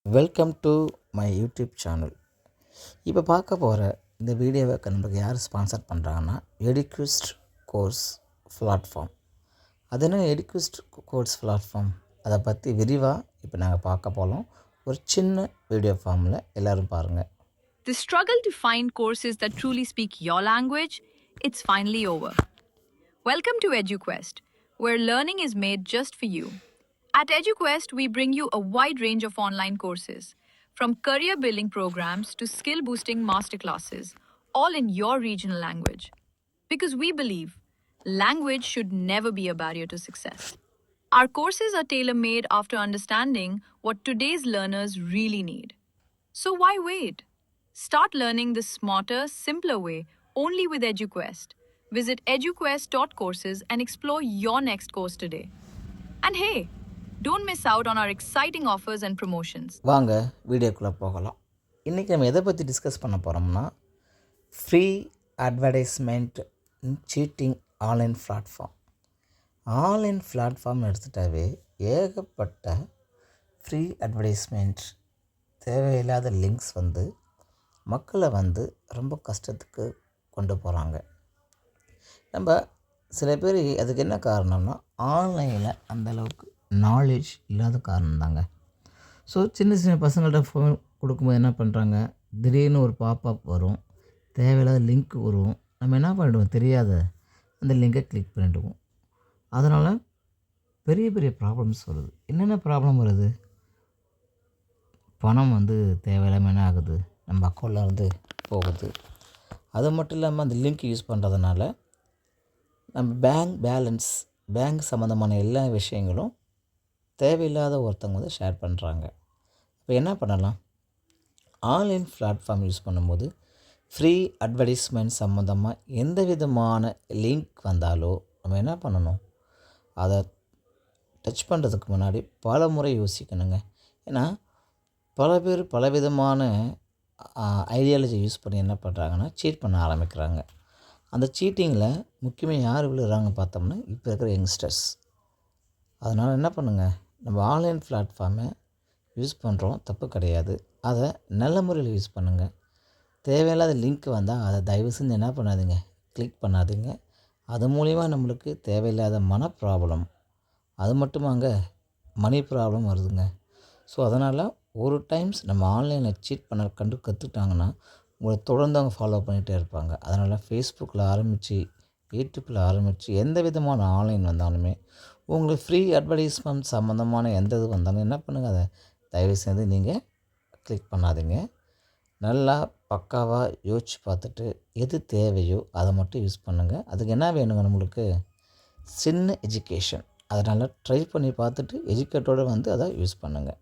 Welcome to my YouTube channel. இப்போ பார்க்க போகிற இந்த வீடியோவை நமக்கு யார் ஸ்பான்சர் பண்ணுறாங்கன்னா எடுக்விஸ்ட் கோர்ஸ் பிளாட்ஃபார்ம். அது என்ன எடுக்விஸ்ட் கோர்ஸ் பிளாட்ஃபார்ம், அதை பற்றி விரிவாக இப்போ நாங்கள் பார்க்க போகிறோம். ஒரு சின்ன வீடியோ ஃபார்மில் எல்லோரும் பாருங்கள். The struggle to find courses that truly speak your language, it's finally over. Welcome to EduQuest, where learning is made just for you. At EduQuest, we bring you a wide range of online courses, from career building programs to skill boosting masterclasses, all in your regional language. Because we believe language should never be a barrier to success. Our courses are tailor made after understanding what today's learners really need. So why wait? Start learning the smarter, simpler way only with EduQuest. Visit eduquest.courses and explore your next course today. And hey, don't miss out on our exciting offers and promotions. வாங்க வீடியோக்குள்ளே போகலாம். இன்றைக்கி நம்ம எதை பற்றி discuss பண்ண போகிறோம்னா free advertisement cheating online platform. Online platform எடுத்துட்டாவே ஏகப்பட்ட ஃப்ரீ அட்வர்டைஸ்மெண்ட், தேவையில்லாத லிங்க்ஸ் மக்களை ரொம்ப கஷ்டத்துக்கு கொண்டு போகிறாங்க. நம்ம சில பேர் அதுக்கு என்ன காரணம்னா ஆன்லைனில் அந்தளவுக்கு நாலேஜ் இல்லாத காரணம் தாங்க. ஸோ சின்ன சின்ன பசங்கள்கிட்ட ஃபோன் கொடுக்கும்போது என்ன பண்ணுறாங்க, திடீர்னு ஒரு பாப்அப் வரும், தேவையில்லாத லிங்க் வரும். நம்ம என்ன பண்ணிடுவோம், தெரியாத அந்த லிங்கை கிளிக் பண்ணிவிடுவோம். அதனால் பெரிய பெரிய ப்ராப்ளம்ஸ் வருது. என்னென்ன ப்ராப்ளம் வருது? பணம் தேவையில்லாமல் என்ன ஆகுது, நம்ம அக்கௌண்ட்லேருந்து போகுது. அது மட்டும் இல்லாமல் அந்த லிங்க் யூஸ் பண்ணுறதுனால நம்ம பேங்க் பேலன்ஸ், பேங்க் சம்மந்தமான எல்லா விஷயங்களும் தேவையில்லாத ஒருத்தவங்க ஷேர் பண்ணுறாங்க. இப்போ என்ன பண்ணலாம், ஆன்லைன் பிளாட்ஃபார்ம் யூஸ் பண்ணும்போது ஃப்ரீ அட்வர்டைஸ்மெண்ட் சம்மந்தமாக எந்த விதமான லிங்க் வந்தாலோ நம்ம என்ன பண்ணணும், அதை டச் பண்ணுறதுக்கு முன்னாடி பல முறை யோசிக்கணுங்க. ஏன்னா பல பேர் பலவிதமான ஐடியாலஜி யூஸ் பண்ணி என்ன பண்ணுறாங்கன்னா சீட் பண்ண ஆரம்பிக்கிறாங்க. அந்த சீட்டிங்கில் முக்கியமாக யார் விழுகிறாங்க பார்த்தோம்னா இப்போ இருக்கிற யங்ஸ்டர்ஸ். அதனால் என்ன பண்ணுங்கள், நம்ம ஆன்லைன் பிளாட்ஃபார்மை யூஸ் பண்ணுறோம், தப்பு கிடையாது. அதை நல்ல முறையில் யூஸ் பண்ணுங்கள். தேவையில்லாத லிங்க் வந்தால் அதை தயவு செஞ்சு என்ன பண்ணாதீங்க, கிளிக் பண்ணாதீங்க. அது மூலிமா நம்மளுக்கு தேவையில்லாத மன ப்ராப்ளம், அது மட்டுமாங்க மணி ப்ராப்ளம் வருதுங்க. ஸோ அதனால் ஒரு டைம்ஸ் நம்ம ஆன்லைனில் சீட் பண்ண கற்றுக்கிட்டாங்கன்னா உங்களை தொடர்ந்து அவங்க ஃபாலோ பண்ணிகிட்டே இருப்பாங்க. அதனால் ஃபேஸ்புக்கில் ஆரம்பித்து யூடியூப்பில் ஆரம்பித்து எந்த விதமான ஆன்லைன் வந்தாலுமே உங்களுக்கு ஃப்ரீ அட்வர்டைஸ்மெண்ட் சம்மந்தமான எந்த இது வந்தாலும் என்ன பண்ணுங்கள், அதை தயவு செய்து நீங்கள் கிளிக் பண்ணாதீங்க. நல்லா பக்காவாக யோசித்து பார்த்துட்டு எது தேவையோ அதை மட்டும் யூஸ் பண்ணுங்கள். அதுக்கு என்ன வேணுங்க, நம்மளுக்கு சின்ன எஜுகேஷன். அதனால் ட்ரை பண்ணி பார்த்துட்டு எஜுகேட்டோடு அதை யூஸ் பண்ணுங்கள்.